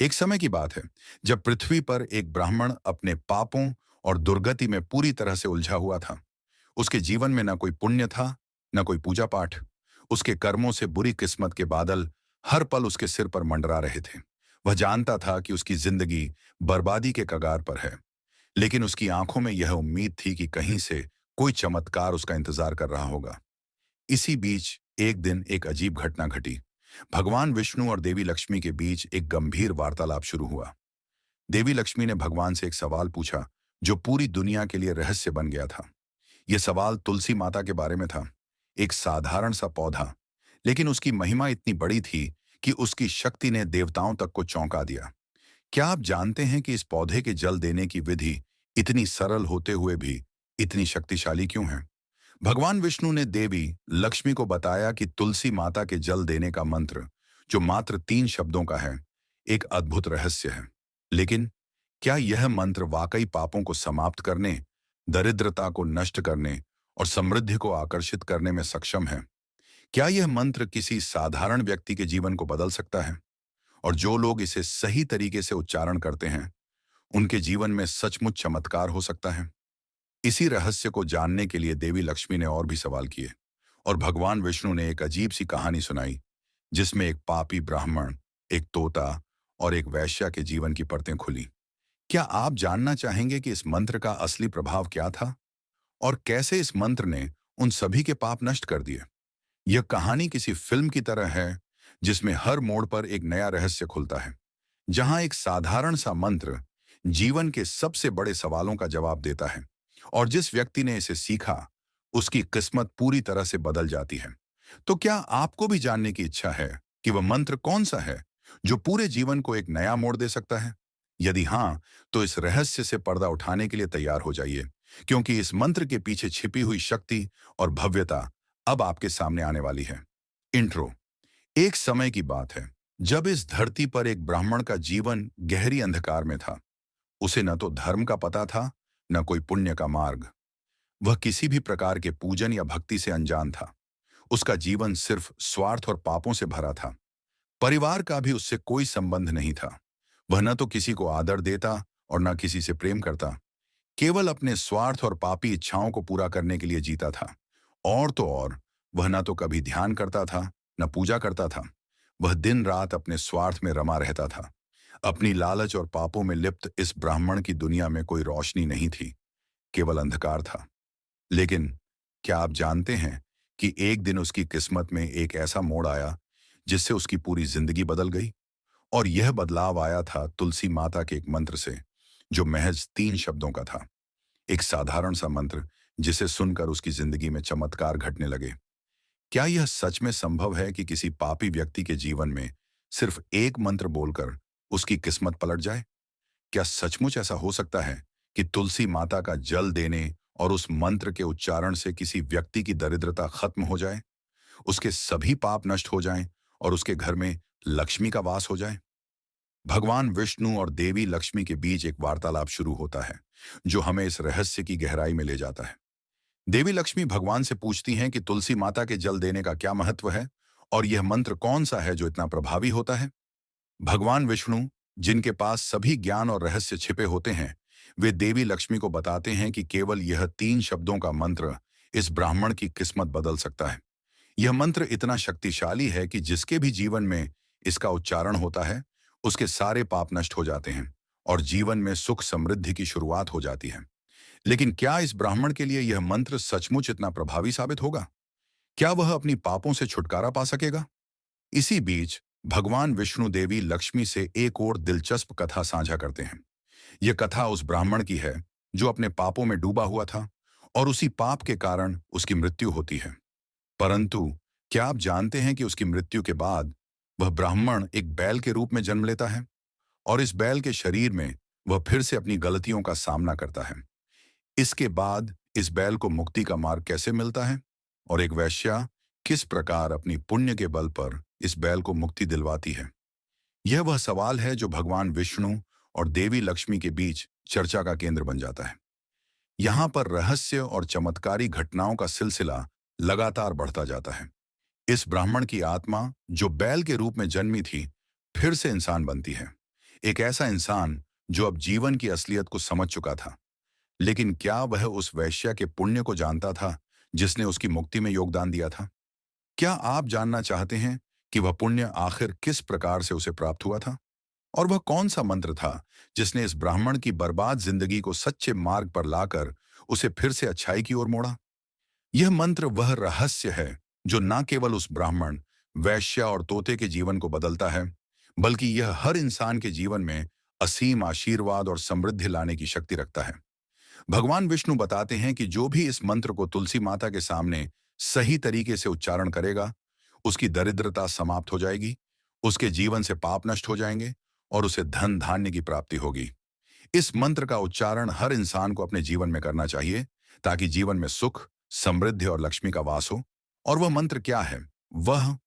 एक समय की बात है जब पृथ्वी पर एक ब्राह्मण अपने पापों और दुर्गति में पूरी तरह से उलझा हुआ था। उसके जीवन में न कोई पुण्य था, न कोई पूजा पाठ। उसके कर्मों से बुरी किस्मत के बादल हर पल उसके सिर पर मंडरा रहे थे। वह जानता था कि उसकी जिंदगी बर्बादी के कगार पर है, लेकिन उसकी आंखों में यह उम्मीद थी कि कहीं से कोई चमत्कार उसका इंतजार कर रहा होगा। इसी बीच एक दिन एक अजीब घटना घटी। भगवान विष्णु और देवी लक्ष्मी के बीच एक गंभीर वार्तालाप शुरू हुआ। देवी लक्ष्मी ने भगवान से एक सवाल पूछा जो पूरी दुनिया के लिए रहस्य बन गया था। यह सवाल तुलसी माता के बारे में था। एक साधारण सा पौधा, लेकिन उसकी महिमा इतनी बड़ी थी कि उसकी शक्ति ने देवताओं तक को चौंका दिया। क्या आप जानते हैं कि इस पौधे के जल देने की विधि इतनी सरल होते हुए भी इतनी शक्तिशाली क्यों है? भगवान विष्णु ने देवी लक्ष्मी को बताया कि तुलसी माता के जल देने का मंत्र, जो मात्र 3 शब्दों का है, एक अद्भुत रहस्य है। लेकिन क्या यह मंत्र वाकई पापों को समाप्त करने, दरिद्रता को नष्ट करने और समृद्धि को आकर्षित करने में सक्षम है? क्या यह मंत्र किसी साधारण व्यक्ति के जीवन को बदल सकता है? और जो लोग इसे सही तरीके से उच्चारण करते हैं, उनके जीवन में सचमुच चमत्कार हो सकता है? इसी रहस्य को जानने के लिए देवी लक्ष्मी ने और भी सवाल किए, और भगवान विष्णु ने एक अजीब सी कहानी सुनाई, जिसमें एक पापी ब्राह्मण, एक तोता और एक वैश्या के जीवन की परतें खुली। क्या आप जानना चाहेंगे कि इस मंत्र का असली प्रभाव क्या था और कैसे इस मंत्र ने उन सभी के पाप नष्ट कर दिए? यह कहानी किसी फिल्म की तरह है, जिसमें हर मोड़ पर एक नया रहस्य खुलता है, जहां एक साधारण सा मंत्र जीवन के सबसे बड़े सवालों का जवाब देता है, और जिस व्यक्ति ने इसे सीखा, उसकी किस्मत पूरी तरह से बदल जाती है। तो क्या आपको भी जानने की इच्छा है कि वह मंत्र कौन सा है जो पूरे जीवन को एक नया मोड़ दे सकता है? यदि हाँ, तो इस रहस्य से पर्दा उठाने के लिए तैयार हो जाइए, क्योंकि इस मंत्र के पीछे छिपी हुई शक्ति और भव्यता अब आपके सामने आने वाली है। इंट्रो। एक समय की बात है जब इस धरती पर एक ब्राह्मण का जीवन गहरी अंधकार में था। उसे न तो धर्म का पता था, न कोई पुण्य का मार्ग। वह किसी भी प्रकार के पूजन या भक्ति से अनजान था। उसका जीवन सिर्फ स्वार्थ और पापों से भरा था। परिवार का भी उससे कोई संबंध नहीं था। वह न तो किसी को आदर देता और न किसी से प्रेम करता। केवल अपने स्वार्थ और पापी इच्छाओं को पूरा करने के लिए जीता था। और तो और, वह न तो कभी ध्यान करता था, न पूजा करता था। वह दिन रात अपने स्वार्थ में रमा रहता था। अपनी लालच और पापों में लिप्त इस ब्राह्मण की दुनिया में कोई रोशनी नहीं थी, केवल अंधकार था। लेकिन क्या आप जानते हैं कि एक दिन उसकी किस्मत में एक ऐसा मोड़ आया जिससे उसकी पूरी जिंदगी बदल गई? और यह बदलाव आया था तुलसी माता के एक मंत्र से, जो महज 3 शब्दों का था। एक साधारण सा मंत्र जिसे सुनकर उसकी जिंदगी में चमत्कार घटने लगे। क्या यह सच में संभव है कि किसी पापी व्यक्ति के जीवन में सिर्फ एक मंत्र बोलकर उसकी किस्मत पलट जाए? क्या सचमुच ऐसा हो सकता है कि तुलसी माता का जल देने और उस मंत्र के उच्चारण से किसी व्यक्ति की दरिद्रता खत्म हो जाए, उसके सभी पाप नष्ट हो जाएं और उसके घर में लक्ष्मी का वास हो जाए? भगवान विष्णु और देवी लक्ष्मी के बीच एक वार्तालाप शुरू होता है, जो हमें इस रहस्य की गहराई में ले जाता है। देवी लक्ष्मी भगवान से पूछती हैं कि तुलसी माता के जल देने का क्या महत्व है और यह मंत्र कौन सा है जो इतना प्रभावी होता है। भगवान विष्णु, जिनके पास सभी ज्ञान और रहस्य छिपे होते हैं, वे देवी लक्ष्मी को बताते हैं कि केवल यह 3 शब्दों का मंत्र इस ब्राह्मण की किस्मत बदल सकता है। यह मंत्र इतना शक्तिशाली है कि जिसके भी जीवन में इसका उच्चारण होता है, उसके सारे पाप नष्ट हो जाते हैं और जीवन में सुख समृद्धि की शुरुआत हो जाती है। लेकिन क्या इस ब्राह्मण के लिए यह मंत्र सचमुच इतना प्रभावी साबित होगा? क्या वह अपनी पापों से छुटकारा पा सकेगा? इसी बीच भगवान विष्णु देवी लक्ष्मी से एक और दिलचस्प कथा साझा करते हैं। यह कथा उस ब्राह्मण की है जो अपने पापों में डूबा हुआ था और उसी पाप के कारण उसकी मृत्यु होती है। परंतु क्या आप जानते हैं कि उसकी मृत्यु के बाद वह ब्राह्मण एक बैल के रूप में जन्म लेता है, और इस बैल के शरीर में वह फिर से अपनी गलतियों का सामना करता है। इसके बाद इस बैल को मुक्ति का मार्ग कैसे मिलता है, और एक वैश्या किस प्रकार अपनी पुण्य के बल पर इस बैल को मुक्ति दिलवाती है? यह वह सवाल है जो भगवान विष्णु और देवी लक्ष्मी के बीच चर्चा का केंद्र बन जाता है। यहाँ पर रहस्य और चमत्कारी घटनाओं का सिलसिला लगातार बढ़ता जाता है। इस ब्राह्मण की आत्मा, जो बैल के रूप में जन्मी थी, फिर से इंसान बनती है। एक ऐसा इंसान जो अब जीवन की असलियत को समझ चुका था। लेकिन क्या वह उस वैश्या के पुण्य को जानता था जिसने उसकी मुक्ति में योगदान दिया था? क्या आप जानना चाहते हैं कि वह पुण्य आखिर किस प्रकार से उसे प्राप्त हुआ था? और वह कौन सा मंत्र था जिसने इस ब्राह्मण की बर्बाद जिंदगी को सच्चे मार्ग पर लाकर उसे फिर से अच्छाई की ओर मोड़ा? यह मंत्र वह रहस्य है जो न केवल उस ब्राह्मण, वैश्या और तोते के जीवन को बदलता है, बल्कि यह हर इंसान के जीवन में असीम आशीर्वाद और समृद्धि लाने की शक्ति रखता है। भगवान विष्णु बताते हैं कि जो भी इस मंत्र को तुलसी माता के सामने सही तरीके से उच्चारण करेगा, उसकी दरिद्रता समाप्त हो जाएगी, उसके जीवन से पाप नष्ट हो जाएंगे और उसे धन धान्य की प्राप्ति होगी। इस मंत्र का उच्चारण हर इंसान को अपने जीवन में करना चाहिए ताकि जीवन में सुख, समृद्धि और लक्ष्मी का वास हो। और वह मंत्र क्या है? वह